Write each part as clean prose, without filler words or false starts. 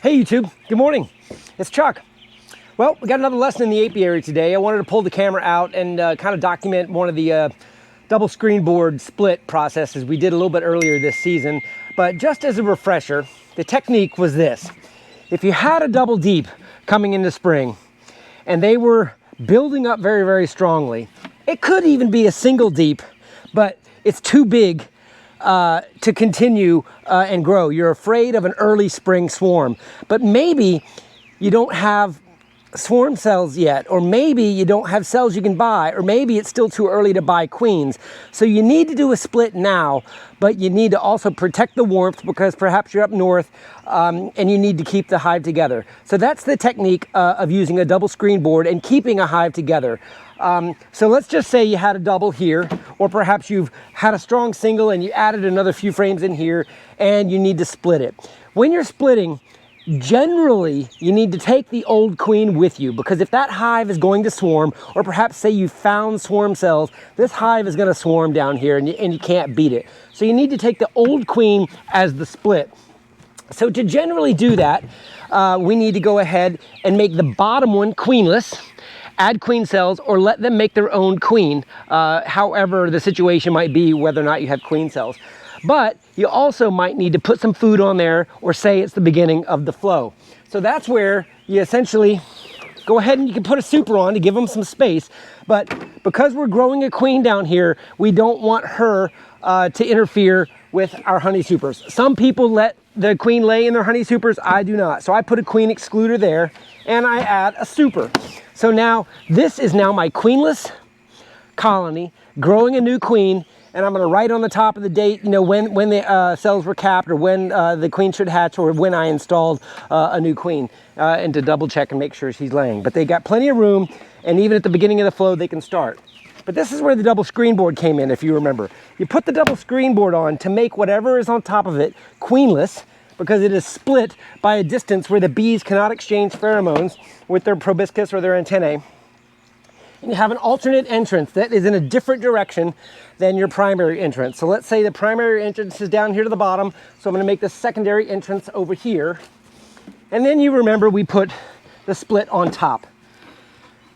Hey YouTube, good morning. It's Chuck. Well, we got another lesson in the apiary today. I wanted to pull the camera out and kind of document one of the double screen board split processes we did a little bit earlier this season. But just as a refresher, the technique was this. If you had a double deep coming into spring and they were building up very, very strongly, it could even be a single deep, but it's too big to continue and grow. You're afraid of an early spring swarm, but maybe you don't have swarm cells yet, or maybe you don't have cells you can buy, or maybe it's still too early to buy queens. So you need to do a split now, but you need to also protect the warmth because perhaps you're up north and you need to keep the hive together. So that's the technique of using a double screen board and keeping a hive together. So let's just say you had a double here, or perhaps you've had a strong single and you added another few frames in here and you need to split it. When you're splitting, generally you need to take the old queen with you, because if that hive is going to swarm, or perhaps say you found swarm cells, this hive is going to swarm down here and you can't beat it. So you need to take the old queen as the split. So to generally do that, we need to go ahead and make the bottom one queenless, add queen cells, or let them make their own queen, however the situation might be, whether or not you have queen cells. But you also might need to put some food on there, or say it's the beginning of the flow. So that's where you essentially go ahead and you can put a super on to give them some space. But because we're growing a queen down here, we don't want her to interfere with our honey supers. Some people let the queen lay in their honey supers. I do not. So I put a queen excluder there and I add a super. So now this is now my queenless colony growing a new queen, and I'm going to write on the top of the date, you know, when the cells were capped, or when the queen should hatch, or when I installed a new queen, and to double check and make sure she's laying. But they got plenty of room, and even at the beginning of the flow they can start. But this is where the double screen board came in, if you remember. You put the double screen board on to make whatever is on top of it queenless, because it is split by a distance where the bees cannot exchange pheromones with their proboscis or their antennae. And you have an alternate entrance that is in a different direction than your primary entrance. So let's say the primary entrance is down here to the bottom, so I'm going to make the secondary entrance over here. And then you remember we put the split on top.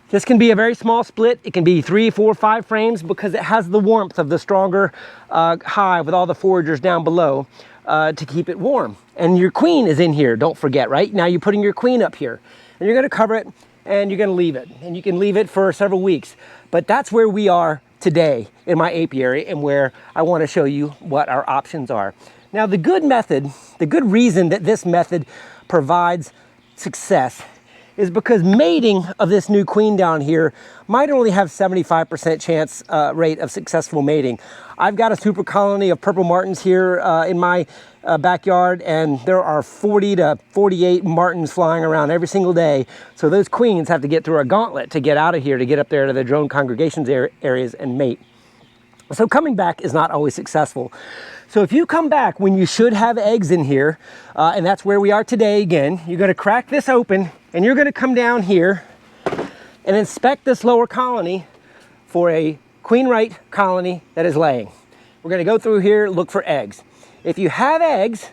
This can be a very small split. It can be 3, 4, 5 frames, because it has the warmth of the stronger hive with all the foragers down below to keep it warm. And your queen is in here, don't forget, right? Now you're putting your queen up here, and you're going to cover it, and you're going to leave it, and you can leave it for several weeks. But that's where we are today in my apiary, and where I want to show you what our options are. Now the good method, the good reason that this method provides success is because mating of this new queen down here might only have 75% chance rate of successful mating. I've got a super colony of purple martins here in my backyard, and there are 40 to 48 martins flying around every single day. So those queens have to get through a gauntlet to get out of here, to get up there to the drone congregations areas and mate. So coming back is not always successful. So if you come back when you should have eggs in here, and that's where we are today again, you're going to crack this open, and you're going to come down here and inspect this lower colony for a queen right colony that is laying. We're going to go through here, look for eggs. If you have eggs,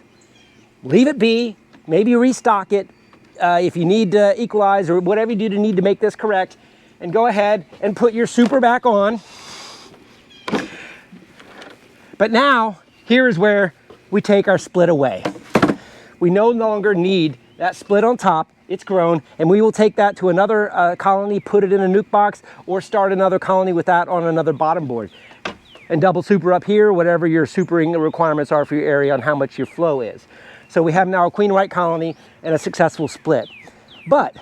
leave it be, maybe restock it if you need to equalize, or whatever you do to need to make this correct, and go ahead and put your super back on. But now, here is where we take our split away. We no longer need that split on top. It's grown, and we will take that to another colony, put it in a nuke box, or start another colony with that on another bottom board. And double super up here, whatever your supering requirements are for your area on how much your flow is. So we have now a queen right colony and a successful split. But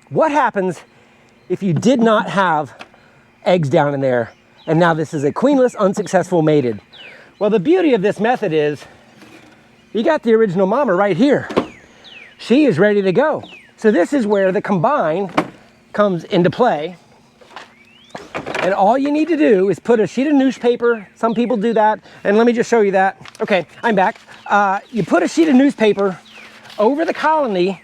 what happens if you did not have eggs down in there, and now this is a queenless, unsuccessful mated? Well, the beauty of this method is you got the original mama right here. She is ready to go. So this is where the combine comes into play. And all you need to do is put a sheet of newspaper. Some people do that. And let me just show you that. Okay, I'm back. You put a sheet of newspaper over the colony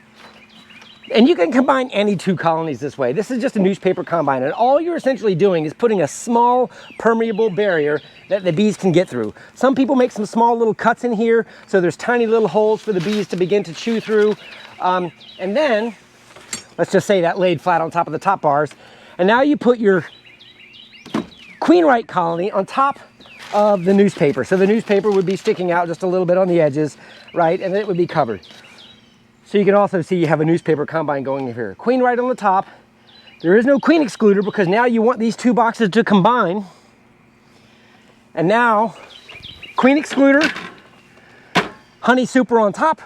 And you can combine any 2 colonies this way. This is just a newspaper combine, and all you're essentially doing is putting a small permeable barrier that the bees can get through. Some people make some small little cuts in here, so there's tiny little holes for the bees to begin to chew through. And then, let's just say that laid flat on top of the top bars. And now you put your queen right colony on top of the newspaper. So the newspaper would be sticking out just a little bit on the edges, right? And it would be covered. So you can also see you have a newspaper combine going in here. Queen right on the top. There is no queen excluder because now you want these 2 boxes to combine. And now, queen excluder, honey super on top.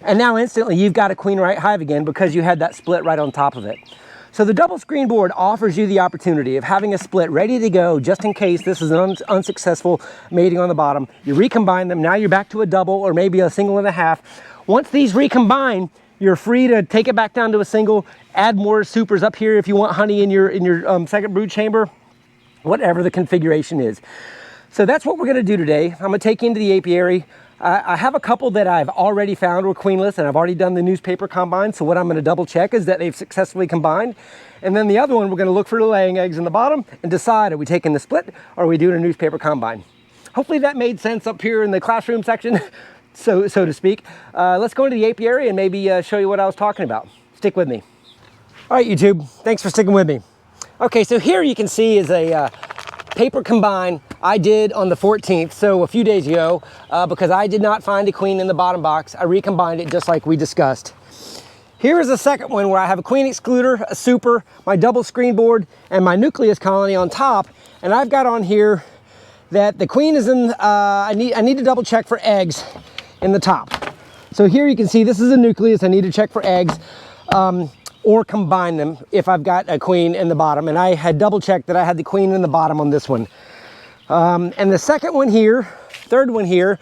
And now instantly you've got a queen right hive again because you had that split right on top of it. So the double screen board offers you the opportunity of having a split ready to go just in case this is an unsuccessful mating on the bottom. You recombine them, now you're back to a double or maybe a single and a half. Once these recombine, you're free to take it back down to a single, add more supers up here if you want honey in your second brood chamber, whatever the configuration is. So that's what we're gonna do today. I'm gonna take you into the apiary. I have a couple that I've already found were queenless and I've already done the newspaper combine. So what I'm gonna double check is that they've successfully combined. And then the other one, we're gonna look for the laying eggs in the bottom and decide, are we taking the split or are we doing a newspaper combine? Hopefully that made sense up here in the classroom section. So to speak. Let's go into the apiary and maybe show you what I was talking about. Stick with me. All right, YouTube, thanks for sticking with me. Okay, so here you can see is a paper combine I did on the 14th, so a few days ago, because I did not find a queen in the bottom box. I recombined it just like we discussed. Here is a second one where I have a queen excluder, a super, my double screen board, and my nucleus colony on top, and I've got on here that the queen is in, I need to double check for eggs in the top. So here you can see this is a nucleus. I need to check for eggs or combine them if I've got a queen in the bottom. And I had double checked that I had the queen in the bottom on this one. And the second one here, third one here,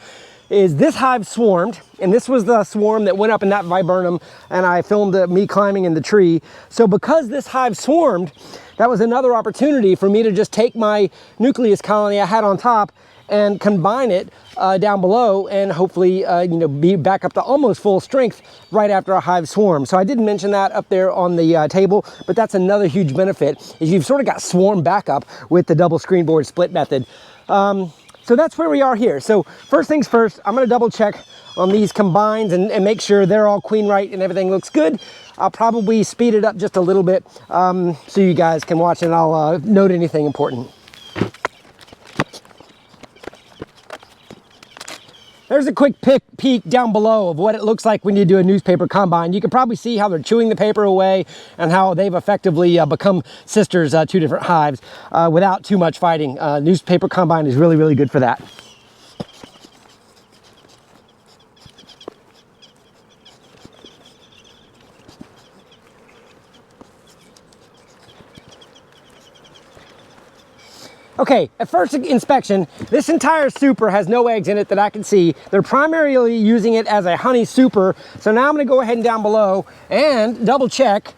is this hive swarmed. And this was the swarm that went up in that viburnum and I filmed me climbing in the tree. So because this hive swarmed, that was another opportunity for me to just take my nucleus colony I had on top and combine it down below and hopefully be back up to almost full strength right after a hive swarm. So I didn't mention that up there on the table, but that's another huge benefit is you've sort of got swarm backup with the double screen board split method. So that's where we are here. So first things first, I'm gonna double check on these combines and make sure they're all queen right and everything looks good. I'll probably speed it up just a little bit so you guys can watch and I'll note anything important. There's a quick peek down below of what it looks like when you do a newspaper combine. You can probably see how they're chewing the paper away and how they've effectively become sisters, 2 different hives, without too much fighting. Newspaper combine is really, really good for that. Okay, at first inspection, this entire super has no eggs in it that I can see. They're primarily using it as a honey super. So now I'm gonna go ahead and down below and double check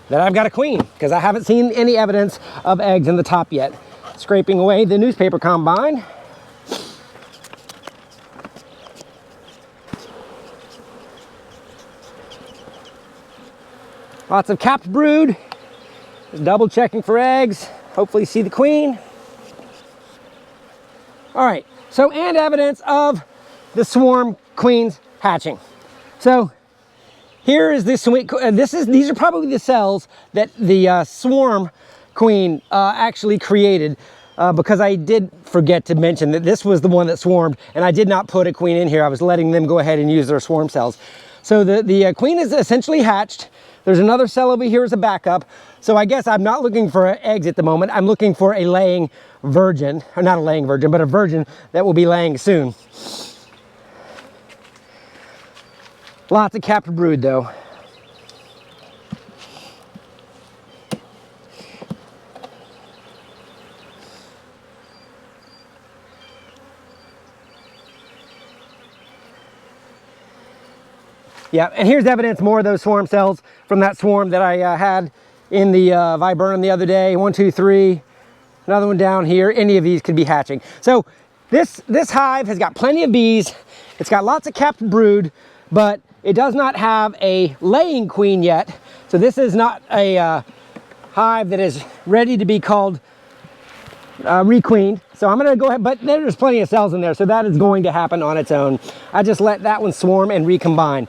that I've got a queen because I haven't seen any evidence of eggs in the top yet. Scraping away the newspaper combine. Lots of capped brood. Just double checking for eggs. Hopefully see the queen. All right, so and evidence of the swarm queens hatching. So here is this, these are probably the cells that the swarm queen actually created because I did forget to mention that this was the one that swarmed and I did not put a queen in here. I was letting them go ahead and use their swarm cells. So the queen is essentially hatched. There's another cell over here as a backup. So I guess I'm not looking for eggs at the moment. I'm looking for a laying virgin, or not a laying virgin, but a virgin that will be laying soon. Lots of capped brood though. Yeah, and here's evidence more of those swarm cells from that swarm that I had in the viburnum the other day. 1, 2, 3, another one down here. Any of these could be hatching. So this hive has got plenty of bees. It's got lots of capped brood, but It does not have a laying queen yet. So this is not a hive that is ready to be called requeened. So I'm gonna go ahead, but there's plenty of cells in there, so that is going to happen on its own. I just let that one swarm and recombine.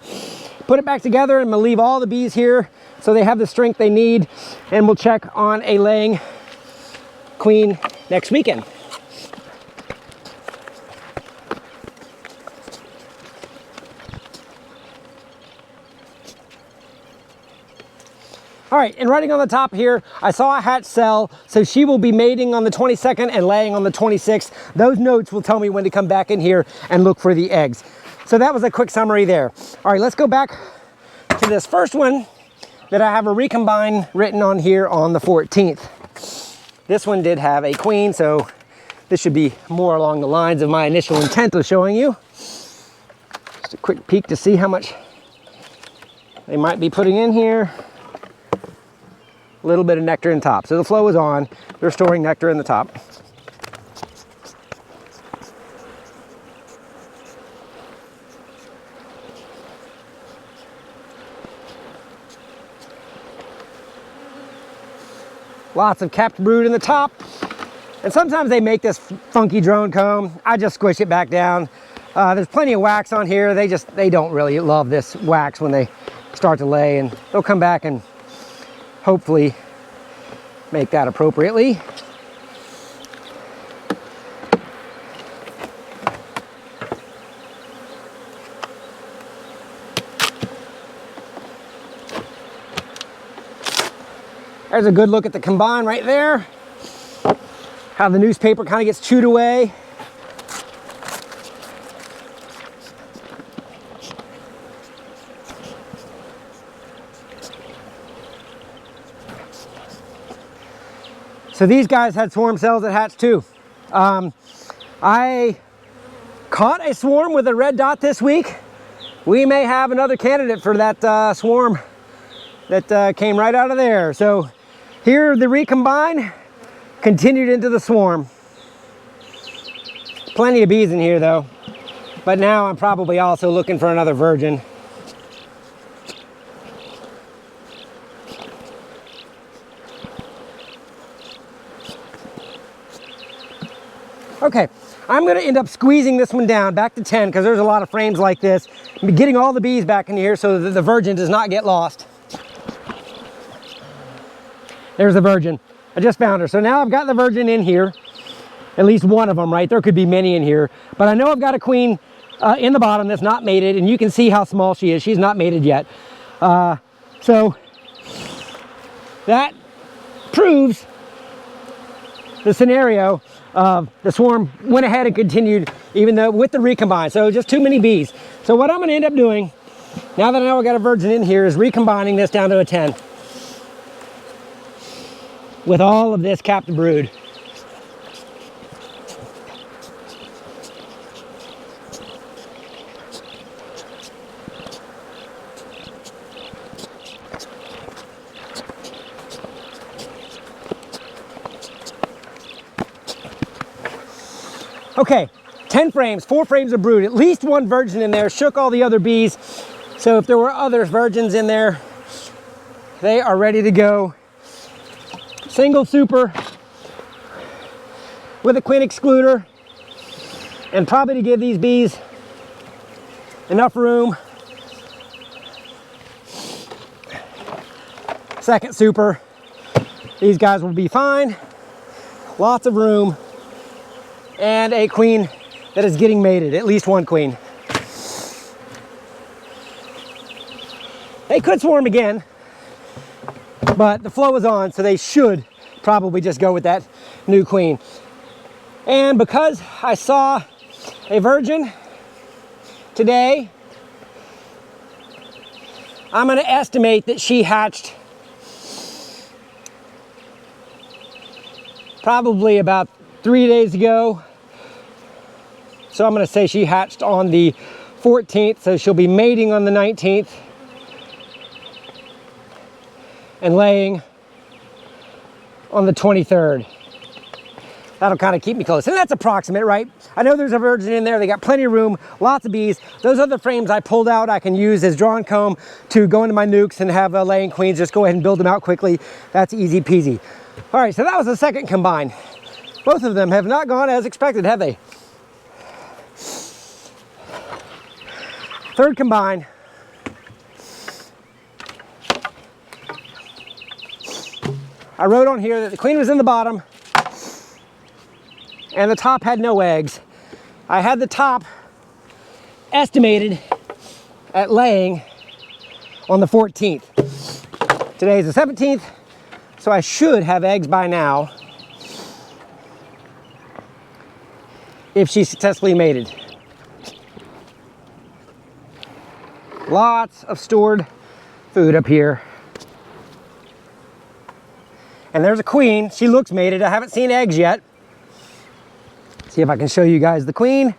Put it back together, and I'm gonna leave all the bees here so they have the strength they need, and we'll check on a laying queen next weekend. All right, and writing on the top here, I saw a hatch cell, so she will be mating on the 22nd and laying on the 26th. Those notes will tell me when to come back in here and look for the eggs. So that was a quick summary there. All right, let's go back to this first one that I have a recombine written on here on the 14th. This one did have a queen, so this should be more along the lines of my initial intent of showing you. Just a quick peek to see how much they might be putting in here. A little bit of nectar in the top. So the flow is on. They're storing nectar in the top. Lots of capped brood in the top. And sometimes they make this funky drone comb. I just squish it back down. There's plenty of wax on here. They don't really love this wax when they start to lay, and they'll come back and hopefully make that appropriately. There's a good look at the combine right there. How the newspaper kind of gets chewed away. So these guys had swarm cells that hatched too. I caught a swarm with a red dot this week. We may have another candidate for that swarm that came right out of there. So here the recombine continued into the swarm. Plenty of bees in here though. But now I'm probably also looking for another virgin. Okay, I'm gonna end up squeezing this one down back to 10 because there's a lot of frames like this. I'm getting all the bees back in here so that the virgin does not get lost. There's the virgin. I just found her. So now I've got the virgin in here, at least one of them, right? There could be many in here, but I know I've got a queen in the bottom that's not mated, and you can see how small she is. She's not mated yet. So that proves the scenario of the swarm went ahead and continued even though with the recombine. So just too many bees. So what I'm going to end up doing, now that I know I got a virgin in here, is recombining this down to a 10 with all of this capped brood. Okay, 10 frames, 4 frames of brood, at least one virgin in there, shook all the other bees. So if there were other virgins in there, they are ready to go. Single super with a queen excluder, and probably to give these bees enough room. Second super, these guys will be fine. Lots of room. And a queen that is getting mated, at least one queen. They could swarm again, but the flow is on, so they should probably just go with that new queen. And because I saw a virgin today, I'm going to estimate that she hatched probably about 3 days ago. So I'm going to say she hatched on the 14th, so she'll be mating on the 19th and laying on the 23rd. That'll kind of keep me close. And that's approximate, right? I know there's a virgin in there. They got plenty of room, lots of bees. Those other frames I pulled out, I can use as drawn comb to go into my nukes and have laying queens. Just go ahead and build them out quickly. That's easy peasy. All right, so that was the second combine. Both of them have not gone as expected, have they? Third combine. I wrote on here that the queen was in the bottom and the top had no eggs. I had the top estimated at laying on the 14th. Today is the 17th, so I should have eggs by now if she successfully mated. Lots of stored food up here. And there's a queen. She looks mated. I haven't seen eggs yet. See if I can show you guys the queen.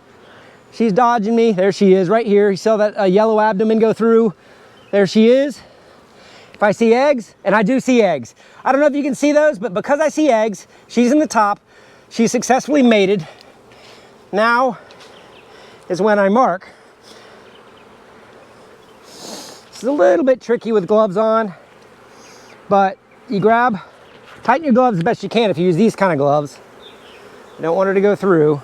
She's dodging me. There she is right here. You saw that yellow abdomen go through. There she is. If I see eggs, and I do see eggs. I don't know if you can see those, but because I see eggs, she's in the top. She's successfully mated. Now is when I mark. It's a little bit tricky with gloves on, but you tighten your gloves as best you can if you use these kind of gloves. You don't want her to go through.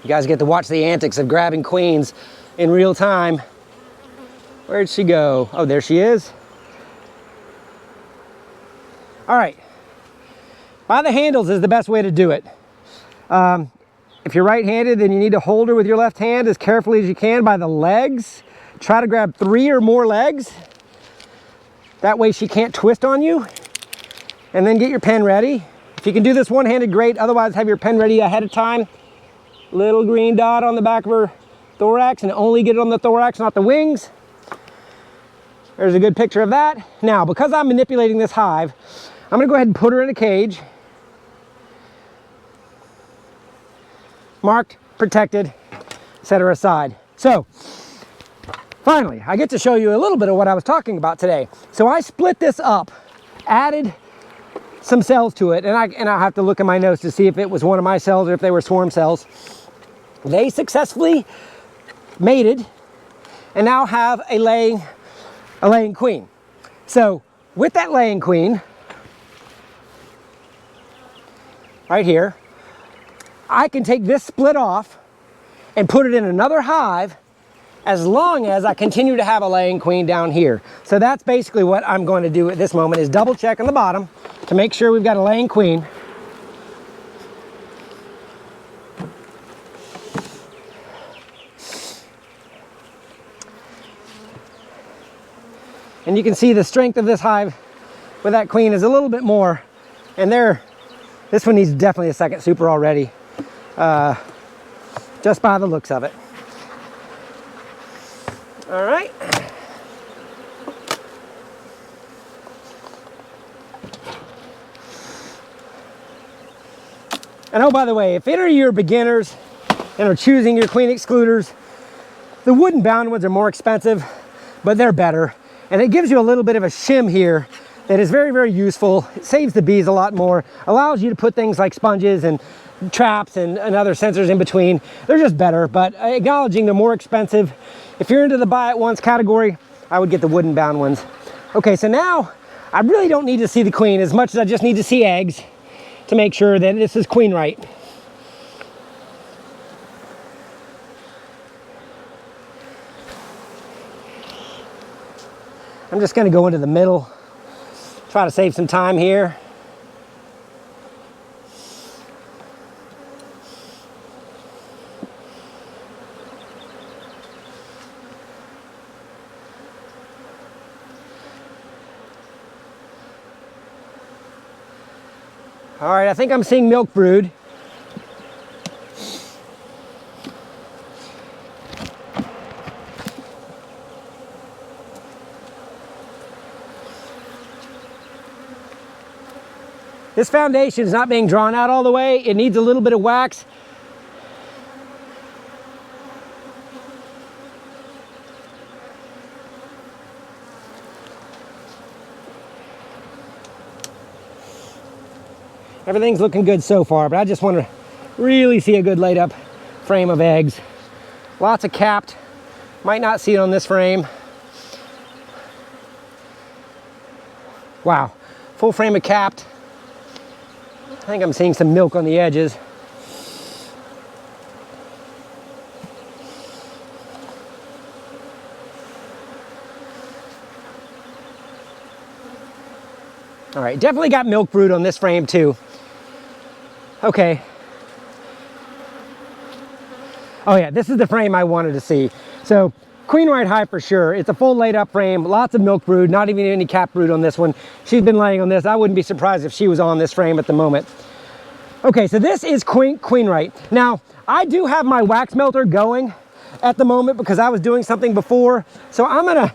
You guys get to watch the antics of grabbing queens in real time. Where'd she go? Oh, there she is. All right. By the handles is the best way to do it. If you're right-handed, then you need to hold her with your left hand as carefully as you can by the legs. Try to grab 3 or more legs. That way she can't twist on you. And then get your pen ready. If you can do this one-handed, great. Otherwise, have your pen ready ahead of time. Little green dot on the back of her thorax, and only get it on the thorax, not the wings. There's a good picture of that. Now, because I'm manipulating this hive, I'm gonna go ahead and put her in a cage. Marked, protected, set her aside. So, finally, I get to show you a little bit of what I was talking about today. So I split this up, added some cells to it, and I have to look in my notes to see if it was one of my cells or if they were swarm cells. They successfully mated and now have a laying queen. So with that laying queen right here, I can take this split off and put it in another hive as long as I continue to have a laying queen down here. So that's basically what I'm going to do at this moment, is double check on the bottom to make sure we've got a laying queen. And you can see the strength of this hive with that queen is a little bit more. And this one needs definitely a second super already, just by the looks of it. All right. And oh, by the way, if any of you are beginners and are choosing your queen excluders, the wooden bound ones are more expensive, but they're better. And it gives you a little bit of a shim here that is very, very useful. It saves the bees a lot more, allows you to put things like sponges and traps and other sensors in between. They're just better, but acknowledging they're more expensive. If you're into the buy at once category, I would get the wooden bound ones. Okay, so now I really don't need to see the queen as much as I just need to see eggs to make sure that this is queen right. I'm just gonna go into the middle, try to save some time here. All right, I think I'm seeing milk brood. This foundation is not being drawn out all the way. It needs a little bit of wax. Everything's looking good so far, but I just want to really see a good laid up frame of eggs. Lots of capped. Might not see it on this frame. Wow, full frame of capped. I think I'm seeing some milk on the edges. All right, definitely got milk brood on this frame too. Okay. Oh yeah, this is the frame I wanted to see. So queen right hive for sure. It's a full laid up frame, lots of milk brood, not even any cap brood on this one. She's been laying on this. I wouldn't be surprised if she was on this frame at the moment. Okay, so this is queen right. Now, I do have my wax melter going at the moment because I was doing something before. So I'm gonna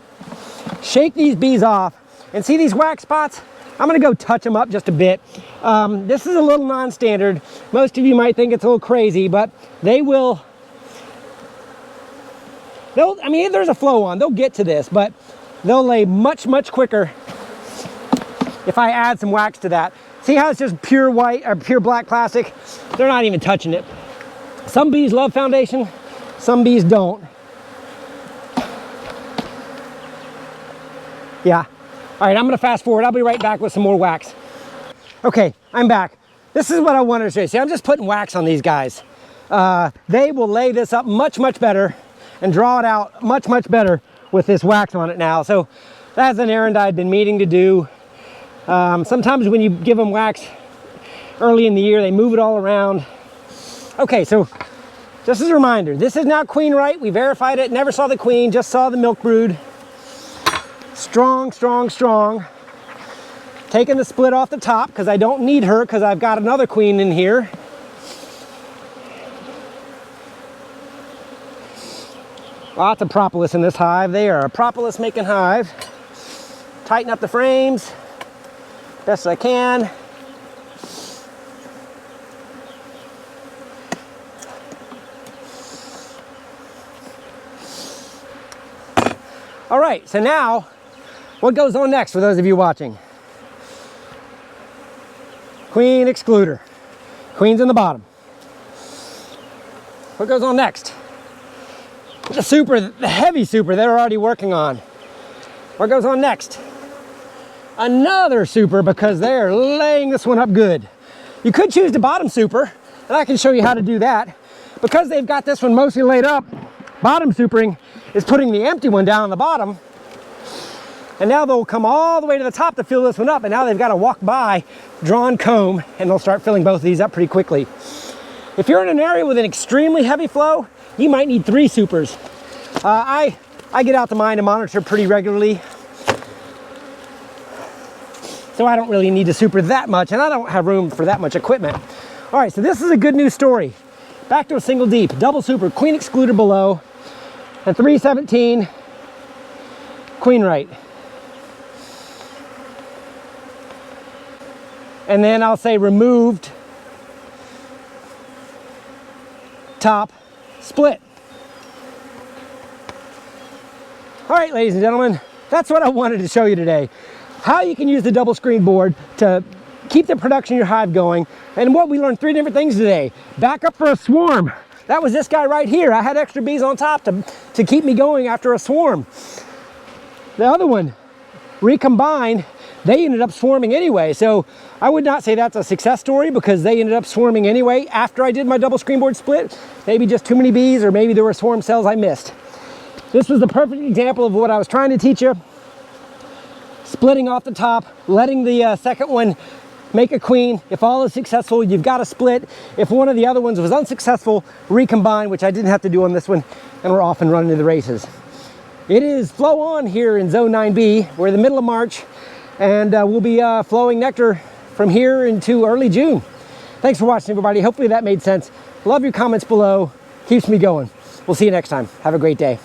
shake these bees off and see these wax spots? I'm gonna go touch them up just a bit. This is a little non-standard. Most of you might think it's a little crazy, but I mean, there's a flow on, they'll get to this, but they'll lay much, much quicker if I add some wax to that. See how it's just pure white or pure black plastic? They're not even touching it. Some bees love foundation, some bees don't. Yeah. All right, I'm gonna fast forward. I'll be right back with some more wax. Okay, I'm back. This is what I wanted to show you. See, I'm just putting wax on these guys. They will lay this up much, much better and draw it out much, much better with this wax on it now. So that's an errand I'd been meaning to do. Sometimes when you give them wax early in the year, they move it all around. Okay, so just as a reminder, this is now queen right. We verified it, never saw the queen, just saw the milk brood. Strong, strong, strong. Taking the split off the top because I don't need her because I've got another queen in here. Lots of propolis in this hive. They are a propolis making hive. Tighten up the frames best I can. All right, so now what goes on next for those of you watching? Queen excluder. Queen's in the bottom. What goes on next? The super, the heavy super they're already working on. What goes on next? Another super because they're laying this one up good. You could choose the bottom super, and I can show you how to do that. Because they've got this one mostly laid up, bottom supering is putting the empty one down on the bottom. And now they'll come all the way to the top to fill this one up, and now they've got to walk by drawn comb, and they'll start filling both of these up pretty quickly. If you're in an area with an extremely heavy flow, you might need 3 supers. I get out to mine and monitor pretty regularly, so I don't really need to super that much, and I don't have room for that much equipment. All right, so this is a good news story. Back to a single deep, double super, queen excluder below, and 317 queen right. And then I'll say removed top split. All right, ladies and gentlemen, that's what I wanted to show you today. How you can use the double screen board to keep the production of your hive going. And what we learned 3 different things today. Back up for a swarm. That was this guy right here. I had extra bees on top to keep me going after a swarm. The other one, recombine, they ended up swarming anyway. So I would not say that's a success story because they ended up swarming anyway after I did my double screen board split. Maybe just too many bees, or maybe there were swarm cells I missed. This was the perfect example of what I was trying to teach you. Splitting off the top, letting the second one make a queen. If all is successful, you've got to split. If one of the other ones was unsuccessful, recombine, which I didn't have to do on this one, and we're off and running to the races. It is flow on here in Zone 9B. We're in the middle of March, and we'll be flowing nectar from here into early June. Thanks for watching, everybody. Hopefully that made sense. Love your comments below. Keeps me going. We'll see you next time. Have a great day.